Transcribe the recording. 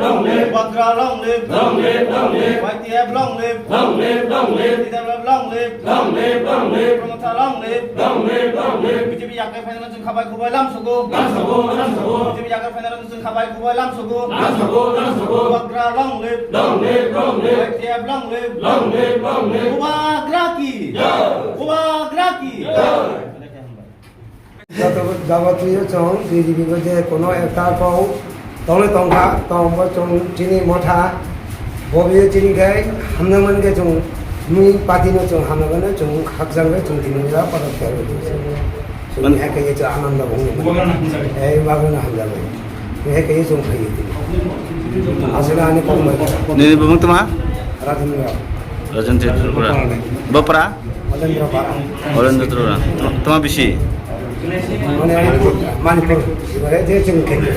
long live, Badra long live, long live, long live, YTF long live, long live, long live, DWF long live, long live, long live, Promota long live, long live, long live, BJP Yakar Final Jung Khabai Kubai Lam Sugo, Lam Sogo, Lam Sogo, BJP Yakar Final Jung Khabai Kubai Lam Sugo, Lam Sogo, Lam Sogo, Badra long live, long live, long live, YTF long live, long live, long live, Ubagra ki, Ubagra ki. যাবতীয় চং BJP যে কোনো একটা পাও তলে তংখা তংবা চং চিনি মঠা ববিয়ে চিনি খাই হামনামানকে চং মুই পাতিনো চং হামনামানে চং হাকজাংগে চং তিনিরা পদক করে চং হেকে যে আনন্দ ভঙ্গ এই বাগানে হামজাবে হেকে চং খাই আসলে আনি কম Nini bumang tuma? Rajendra Rajan Tripura. Bapra? অজেন্দ্র পাড়া Olen Tripura. Tuma bisi. মানে মানিপুর এবারে যে চং খেতে